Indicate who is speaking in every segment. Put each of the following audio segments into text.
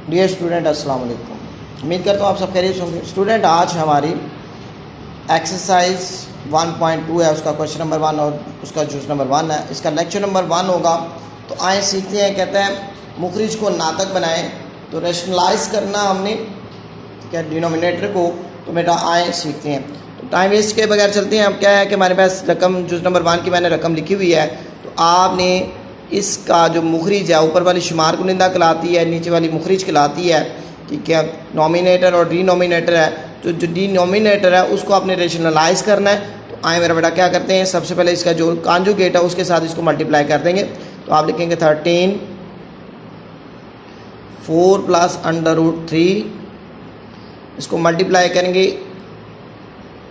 Speaker 1: Dear student, अस्सलाम वालेकुम। उम्मीद करता हूँ आप सब खैरियत होंगे। स्टूडेंट, आज हमारी एक्सरसाइज 1.2 है, उसका क्वेश्चन नंबर 1 और उसका जूस नंबर 1 है। इसका लेक्चर नंबर 1 होगा। तो आए सीखते हैं। कहते हैं मुखरिज को नातक बनाएं। तो रेशनलाइज करना हमने, ठीक है, डिनोमिनेटर को। तो बेटा आए सीखते हैं। तो टाइम वेस्ट के बगैर चलते हैं। अब क्या है कि हमारे पास रकम जूस नंबर 1 की मैंने रकम लिखी हुई है। तो आपने इसका जो मुखरिज है, ऊपर वाली शुमार कुनिंदा कहलाती है, नीचे वाली मुखरिज कहलाती है, ठीक है। नॉमिनेटर और डिनोमिनेटर है। तो जो डिनोमिनेटर है उसको आपने रेशनलाइज करना है। तो आए मेरा बेटा क्या करते हैं, सबसे पहले इसका जो कॉन्जुगेट है उसके साथ इसको मल्टीप्लाई कर देंगे। तो आप लिखेंगे 13 4 प्लस √3। इसको मल्टीप्लाई करेंगे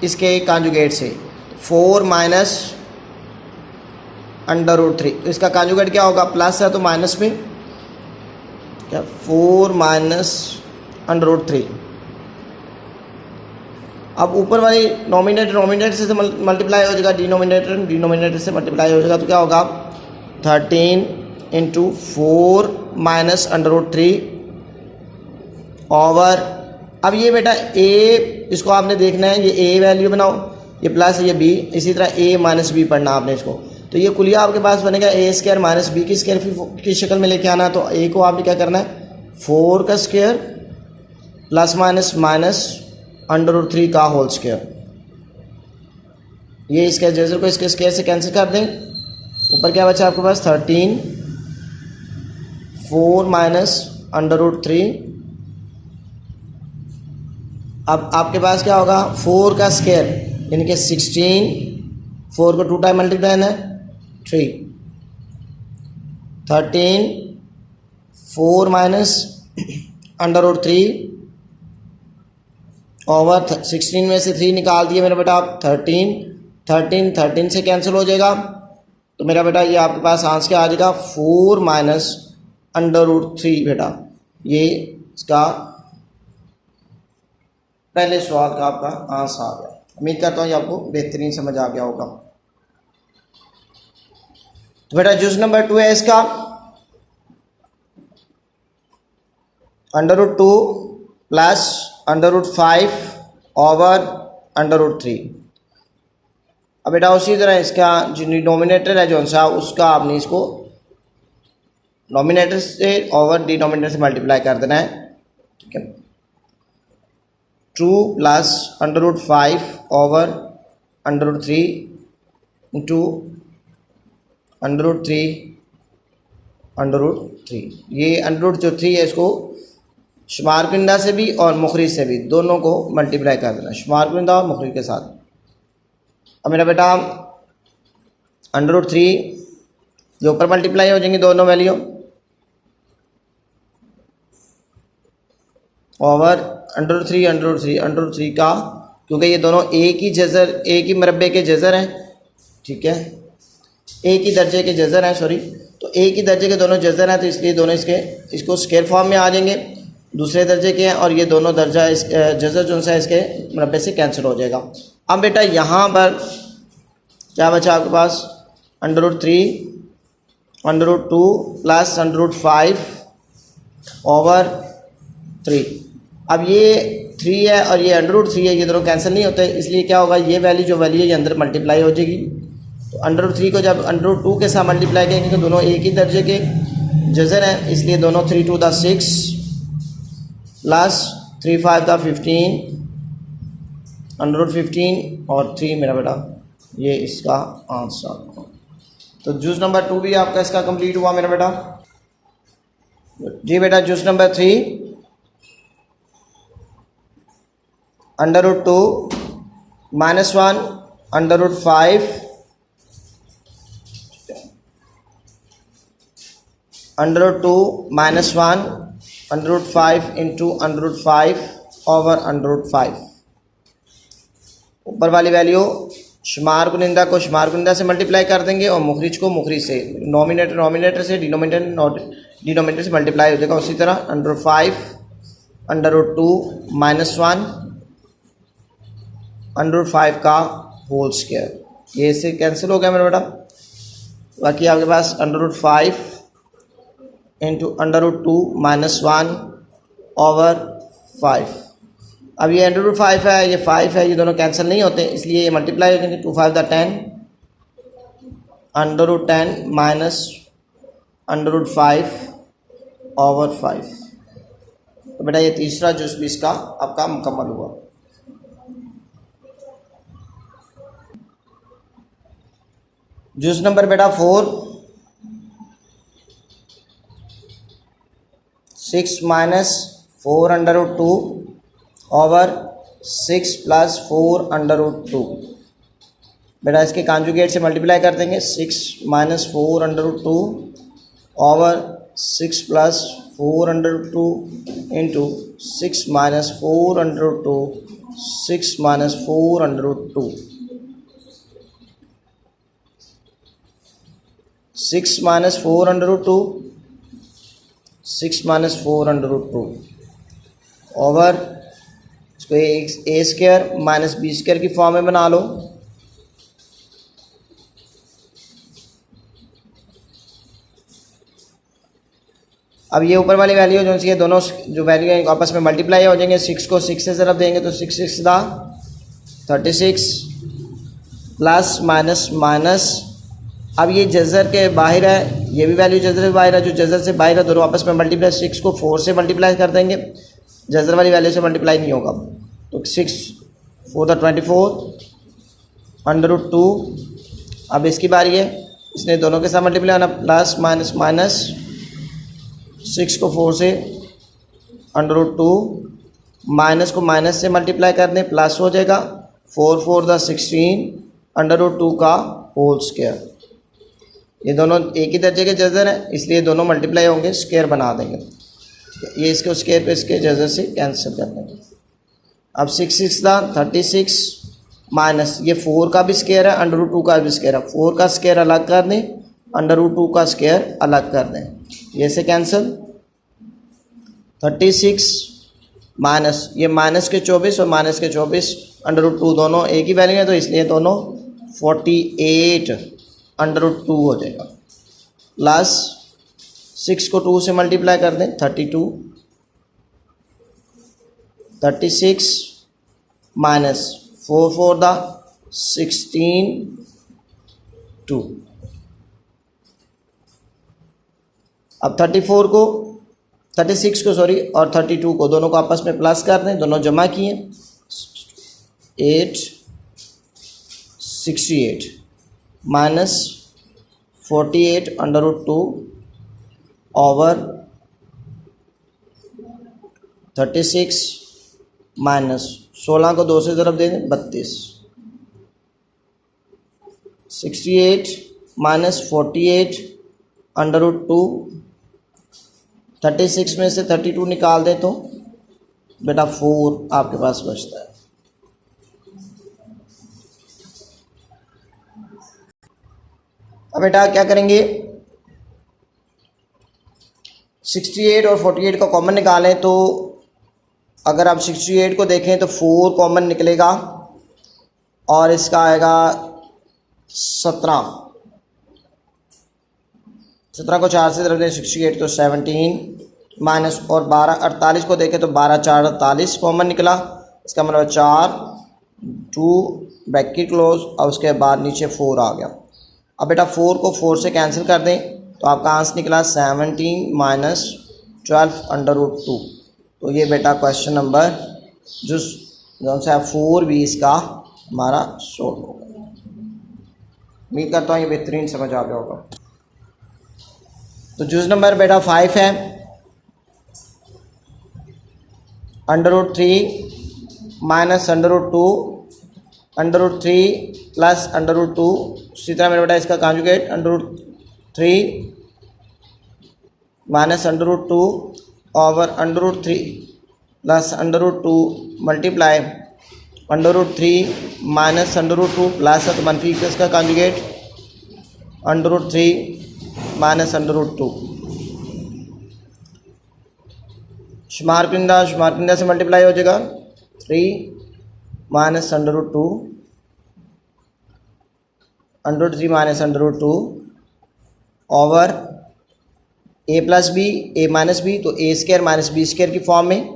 Speaker 1: इसके कॉन्जुगेट से, 4 माइनस √3। तो इसका कॉन्जुगेट क्या होगा, प्लस है तो माइनस में क्या, 4 माइनस √3। अब ऊपर वाली नॉमिनेटर से मल्टीप्लाई हो जाएगा, डिनोमिनेटर से मल्टीप्लाई हो जाएगा। तो क्या होगा, 13 × 4 माइनस √3 ओवर। अब ये बेटा ए, इसको आपने देखना है, ये ए वैल्यू बनाओ, ये प्लस ये बी, इसी तरह ए माइनस बी पढ़ना आपने इसको। तो ये कुलिया आपके पास बनेगा a² माइनस बी की स्क्वायर की शक्ल में लेके आना। तो ए को आपने क्या करना है, 4 का स्क्वायर प्लस माइनस माइनस √3 का होल स्क्वायर। ये इसके जैसे को इसके स्क्वायर से कैंसिल कर दें। ऊपर क्या बचा आपके पास, 13 4 माइनस √3। अब आपके पास क्या होगा, 4 का स्क्वायर यानी कि 16, 4 को 2 टाइम मल्टीप्लाई है 3, 13 4 माइनस √3 ओवर 16 में से 3 निकाल दिए मेरा बेटा आप, 13 से कैंसिल हो जाएगा। तो मेरा बेटा ये आपके पास आंसर क्या आ जाएगा, 4 माइनस √3। बेटा ये इसका पहले सवाल का आपका आंसर आ गया। उम्मीद करता हूँ ये आपको बेहतरीन समझ आ गया होगा। तो बेटा जूस नंबर 2 है इसका, √2 प्लस √5 ओवर √3। अब बेटा उसी तरह इसका जो डिनोमिनेटर है जो सा, उसका आपने इसको नॉमिनेटर से ओवर डिनोमिनेटर से मल्टीप्लाई कर देना है, ठीक है। 2 प्लस √5 ओवर √3 इंटू √3। ये √3 है, इसको शुमार कुनिंदा से भी और मुखरिज से भी दोनों को मल्टीप्लाई कर देना, शुमार कुनिंदा और मुखरिज के साथ। अब मेरा बेटा √3 जो ऊपर मल्टीप्लाई हो जाएंगी दोनों वैल्यू, ओवर √3 का, क्योंकि ये दोनों एक ही मरबे के जज़र हैं, ठीक है, एक ही दर्जे के जज़र हैं, सॉरी। तो एक ही दर्जे के दोनों जज़र हैं, तो इसलिए दोनों इसको स्क्वायर फॉर्म में आ जाएंगे, दूसरे दर्जे के हैं, और ये दोनों दर्जा जज़र जो सा इसके मरबे से कैंसिल हो जाएगा। अब बेटा यहाँ पर क्या बचा आपके पास, √3 √2 प्लस √5 ओवर 3। अब ये 3 है और ये √3 है, ये दोनों कैंसिल नहीं होते, इसलिए क्या होगा, ये वैल्यू जो वैल्यू है ये अंदर मल्टीप्लाई हो जाएगी। तो √3 को जब √2 के साथ मल्टीप्लाई करेंगे तो दोनों एक ही दर्जे के जज़र हैं, इसलिए दोनों 3 2 6 प्लस 3 5 15 √15 और 3 मेरा बेटा ये इसका आंसर। तो जूस नंबर 2 भी आपका इसका कंप्लीट हुआ मेरा बेटा। जी बेटा juice number 3, √2 minus 1 √5 √2 minus 1 √5 into √5 over √5। ऊपर वाली वैल्यू शुमार कुनिंदा को शुमार कुनिंदा से मल्टीप्लाई कर देंगे और मुखरिज को मुखरिज से, नॉमिनेटर से, डिनोमिनेटर से मल्टीप्लाई हो जाएगा। उसी तरह √5 √2 माइनस 1 √5 का होल स्क्वायर, ये इससे कैंसिल हो गया मेरा बेटा। बाकी आपके पास √5 इंटू √2 माइनस 1 ओवर 5। अब ये अंडर रूट 5 है, ये 5 है, ये दोनों कैंसिल नहीं होते, इसलिए ये मल्टीप्लाई हो जाएंगे। 2 5 10 under root 10 minus under root 5 over 5। तो बेटा ये तीसरा जूस भी इसका आपका मुकम्मल हुआ। जूस नंबर बेटा 4, 6 minus 4 under root 2 over 6 plus 4 under root 2। बेटा इसके कॉन्जुगेट से मल्टीप्लाई कर देंगे। 6 minus 4 under root 2 over 6 plus 4 under root 2 into 6 minus 4 under root 2, 6 minus 4 under root 2, 6 minus 4 under root 2, 6 minus 4 under root 2 over इसको A square minus B square की form में बना लो। अब ये ऊपर वाली वैल्यू जो सी है, दोनों जो वैल्यू है आपस में मल्टीप्लाई हो जाएंगे। 6 को 6 से ज़रब देंगे तो 6 6 दा 36 प्लस माइनस माइनस। अब ये जज़र के बाहर है, ये भी वैल्यू जज़र से बाहर है, जो जज़र से बाहर है दोनों आपस में मल्टीप्लाई। 6 को 4 से मल्टीप्लाई कर देंगे, जज़र वाली वैल्यू से मल्टीप्लाई नहीं होगा। तो 6 4 24 अंडर रूट 2। अब इसकी बारी है, इसने दोनों के साथ मल्टीप्लाई होना, प्लस माइनस माइनस। 6 को 4 से अंडर रूट 2, माइनस को माइनस से मल्टीप्लाई कर दें, प्लस हो जाएगा। 4 4 दा 16 अंडर रूट 2 का होल स्क्वायर। ये दोनों एक ही दर्जे के जज़र हैं, इसलिए दोनों मल्टीप्लाई होंगे, स्क्वायर बना देंगे। ये इसके स्क्वायर पे इसके जज़र से कैंसिल कर देंगे। अब 6 6 दा 36 माइनस ये 4 का भी स्क्वायर है, अंडर रूट 2 का भी स्क्वायर है। 4 का स्क्वायर अलग कर दें, अंडर रूट 2 का स्क्वायर अलग कर दें, ये से कैंसिल। 36 माइनस ये माइनस के 24 और माइनस के 24 अंडर रूट 2 दोनों एक ही वैल्यू है, तो इसलिए दोनों 48 अंडर रूट 2 हो जाएगा। प्लस 6 को 2 से मल्टीप्लाई कर दें, 32 36 माइनस 4 4 दा 16 2। अब 36 को सॉरी और 32 को दोनों को आपस में प्लस कर दें, दोनों जमा किए 8 68 minus 48 under root 2 over 36 minus 16 को 2 से ज़रब दे दें, 32। 68 माइनस 48 अंडर रूट 2, 36 में से 32 निकाल दें तो बेटा 4 आपके पास बचता है। अब बेटा क्या करेंगे, 68 और 48 का कॉमन निकालें। तो अगर आप 68 को देखें तो 4 कॉमन निकलेगा और इसका आएगा 17 को 4 से ज़रब दें, 68 तो 17 माइनस और 12 48 को देखें तो 12 4 48 कॉमन निकला, इसका मतलब 4 2 ब्रैकेट क्लोज और उसके बाद नीचे 4 आ गया। अब बेटा 4 को 4 से कैंसिल कर दें तो आपका आंसर निकला 17 माइनस 12 अंडर रूट 2। तो ये बेटा क्वेश्चन नंबर जो सा 4 भी इसका हमारा सोल्व होगा। उम्मीद करता हूँ ये बेहतरीन समझ आ गया होगा। तो जूस नंबर बेटा 5 है, under root 3 minus under root 2 under root 3 plus under root 2। इसी तरह मेरा बेटा इसका conjugate under root 3 minus under root 2 over under root 3 plus under root 2 multiply under root 3 minus under root 2 plus है तो मनफी इसका conjugate under root 3 minus under root 2। शुमार कुंदा से मल्टीप्लाई हो जाएगा 3 minus under root 2 under root 3 minus under root 2 over A plus B A minus B, तो A square minus B square की फॉर्म में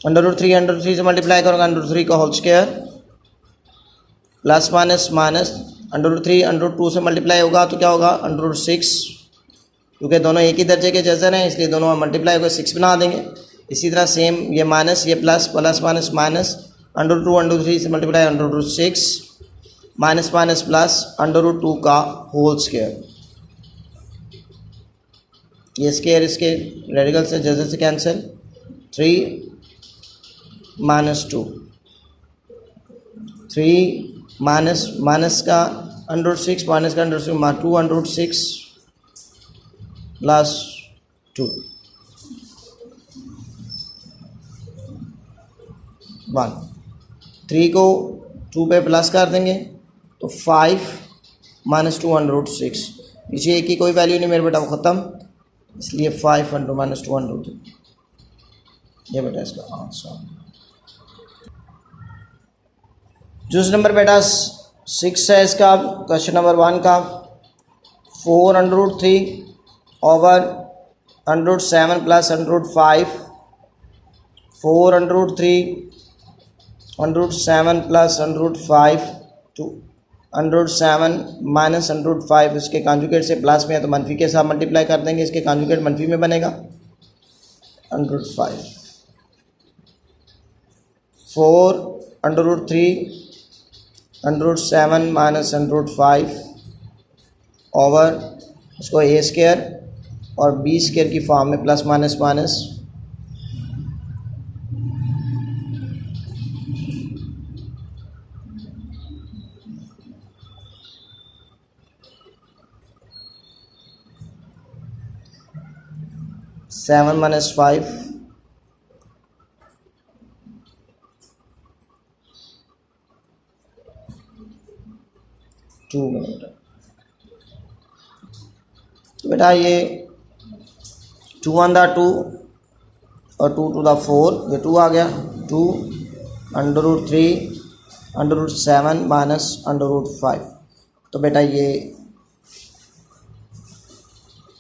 Speaker 1: अंडर रूट 3 से मल्टीप्लाई करूँगा अंडर रूट 3 का whole square plus minus minus under root 3 under root 2 से multiply होगा तो क्या होगा अंडर रूट 6, क्योंकि दोनों एक ही दर्जे के जजर हैं इसलिए दोनों मल्टीप्लाई होकर 6 बना देंगे। इसी तरह सेम ये माइनस ये plus plus minus minus under root 3 से multiply under root 6 minus minus plus under root 2 का होल स्क्वायर। ये स्क्वायर इसके रेडिकल से जजर से कैंसिल 3 माइनस 2 3 माइनस माइनस का अंडर रूट 6 माइनस का under root 2 under root 6 plus 2 1 3 को 2 पे प्लस कर देंगे तो 5 माइनस 2 अंडर रूट 6 नीचे एक की कोई वैल्यू नहीं मेरे बेटा वो ख़त्म, इसलिए 5 अंडर माइनस 2 अंडर 2 ये बेटा इसका आंसर। जूस नंबर बेटा 6 है इसका क्वेश्चन नंबर 1 का 4 under root 3 over under root 7 plus under root 5 4 under root 3 under root 7 plus under root 5 two under root 7 minus under root 5 इसके कॉन्जुगेट से प्लस में है तो मनफी के साथ मल्टीप्लाई कर देंगे, इसके कॉन्जुगेट मनफी में बनेगा under root 5 4 under root 3 under root 7 minus under root 5 over इसको ए स्क्वायर और बी स्क्वायर की फॉर्म में plus minus minus seven minus 5 2 minute. तो बेटा ये 2 ऑन द 2 और 2 टू द 4 ये 2 आ गया 2 under root 3 under root 7 minus under root 5। तो बेटा ये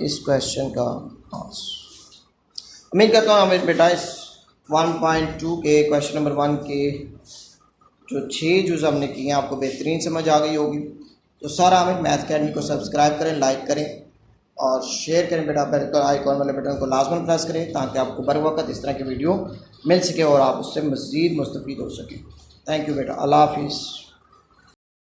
Speaker 1: इस क्वेश्चन का आंसर। उम्मीद करता हूँ हमें बेटा इस 1.2 के क्वेश्चन नंबर 1 के जो 6 जूज़ हमने किए हैं आपको बेहतरीन समझ आ गई होगी। तो सारा हमें मैथ अकेडमी को सब्सक्राइब करें, लाइक करें और शेयर करें बेटा। बेल आइकॉन वाले बटन को लाजमन प्रेस करें ताकि आपको बर वक्त इस तरह की वीडियो मिल सके और आप उससे मज़ीद मुस्तफ़ीद हो सकें। थैंक यू बेटा, अल्लाह हाफिज़।